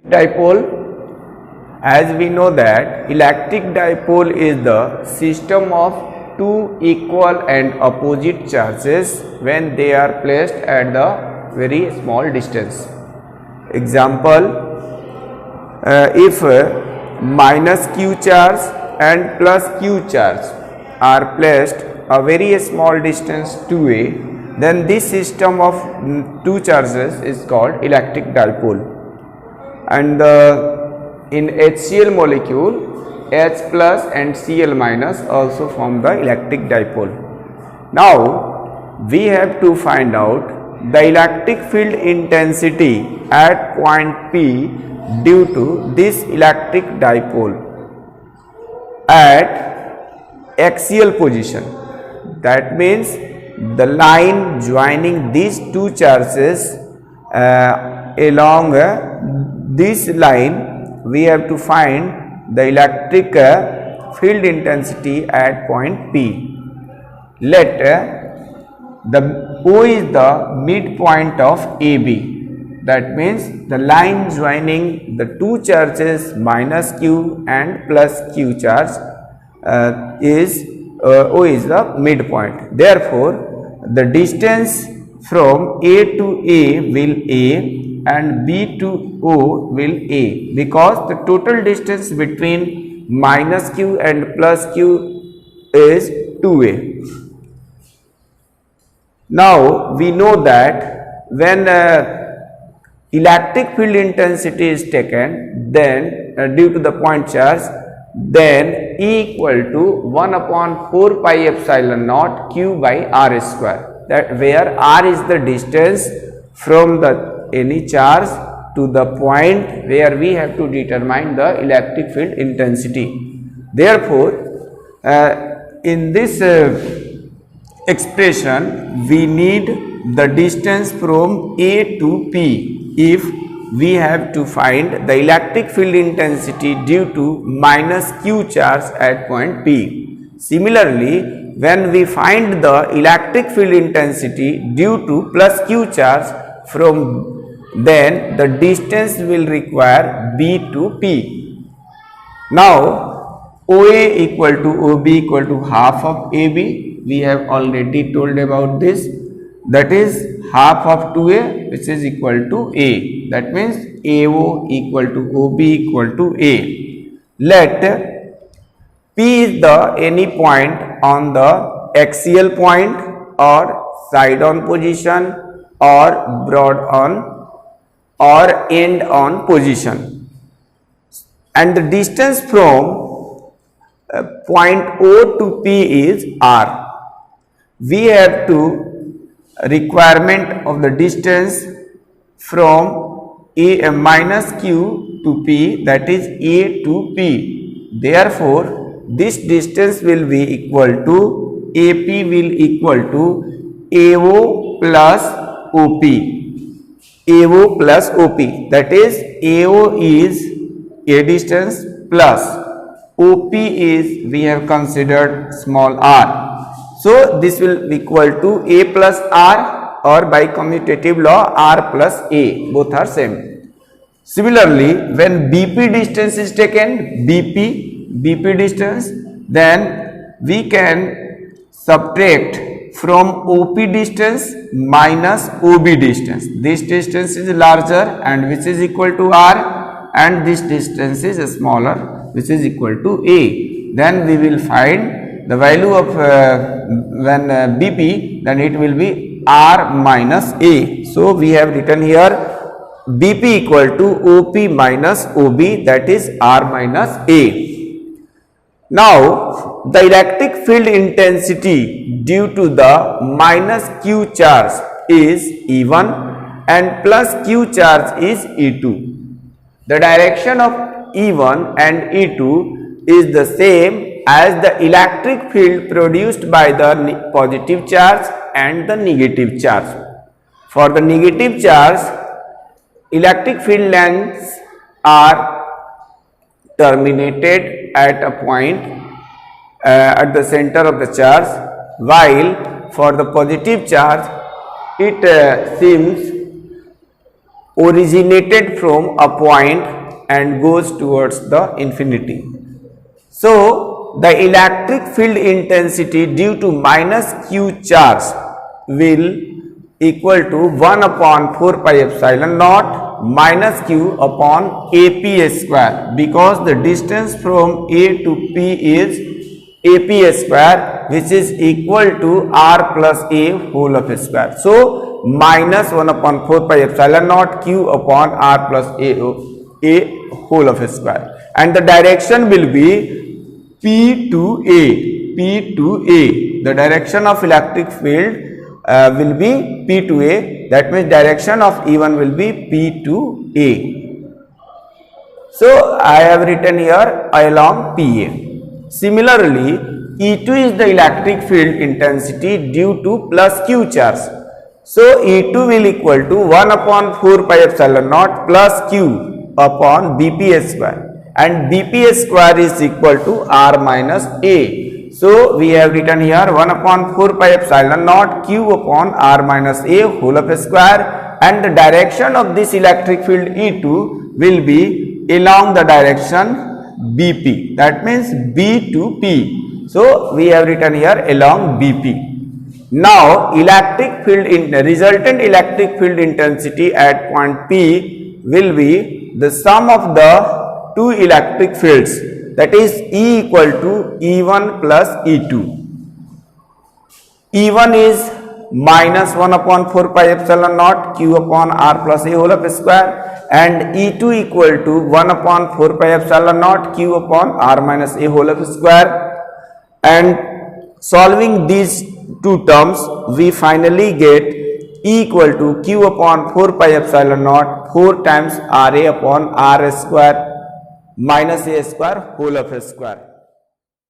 Dipole, as we know that electric dipole is the system of two equal and opposite charges when they are placed at the very small distance. Example, if minus q charge and plus q charge are placed a very small distance 2a, then this system of two charges is called electric dipole. And in HCl molecule, H plus and Cl minus also form the electric dipole. Now we have to find out the electric field intensity at point P due to this electric dipole at axial position. That means the line joining these two charges along this line, we have to find the electric field intensity at point P. Let the O is the midpoint of AB. That means the line joining the two charges minus Q and plus Q charge O is the midpoint. Therefore, the distance from A to A will A and B to O will A, because the total distance between minus Q and plus Q is 2A. Now we know that when electric field intensity is taken, then due to the point charge, then E equal to 1 upon 4 pi epsilon naught Q by R square, that where R is the distance from the any charge to the point where we have to determine the electric field intensity. Therefore, in this expression we need the distance from A to P if we have to find the electric field intensity due to minus Q charge at point P. Similarly, when we find the electric field intensity due to plus Q charge from, then the distance will require B to P. Now OA equal to OB equal to half of AB. We have already told about this. That is half of 2A, which is equal to A. That means AO equal to OB equal to A. Let P is the any point on the axial point or side on position or broad on or end on position, and the distance from point O to P is R. We have to requirement of the distance from A minus Q to P, that is A to P. Therefore, this distance will be equal to AP will equal to AO plus OP. AO plus OP, that is AO is a distance plus OP is we have considered small r. So this will equal to A plus R, or by commutative law R plus A, both are same. Similarly, when BP distance is taken, BP distance, then we can subtract from OP distance minus OB distance. This distance is larger and which is equal to R, and this distance is smaller, which is equal to A. Then we will find the value of when BP, then it will be R minus A. So we have written here BP equal to OP minus OB, that is R minus A. Now the electric field intensity due to the minus Q charge is E1 and plus Q charge is E2. The direction of E1 and E2 is the same as the electric field produced by the positive charge and the negative charge. For the negative charge, electric field lengths are terminated at a point at the center of the charge, while for the positive charge it seems originated from a point and goes towards the infinity. So the electric field intensity due to minus q charge will equal to 1 upon 4 pi epsilon naught minus q upon ap square, because the distance from A to P is ap square, which is equal to r plus a whole of square. So minus 1 upon 4 pi epsilon naught q upon r plus a whole of square, and the direction will be P to A. P to A. The direction of electric field will be P to A. That means direction of E1 will be P to A. So I have written here along PA. Similarly, E2 is the electric field intensity due to plus Q charge. So E2 will equal to 1 upon 4 pi epsilon naught plus Q upon BP square, and BP square is equal to R minus A. So we have written here 1 upon 4 pi epsilon naught Q upon R minus A whole of square, and the direction of this electric field E2 will be along the direction BP, that means B to P. So we have written here along BP. Now electric field in the resultant electric field intensity at point P will be the sum of the two electric fields, that is E equal to E1 plus E2. E1 is minus 1 upon 4 pi epsilon naught Q upon R plus A whole of square, and E2 equal to 1 upon 4 pi epsilon naught Q upon R minus A whole of square. And solving these two terms, we finally get E equal to Q upon 4 pi epsilon naught 4 times RA upon R square minus A square whole of a square.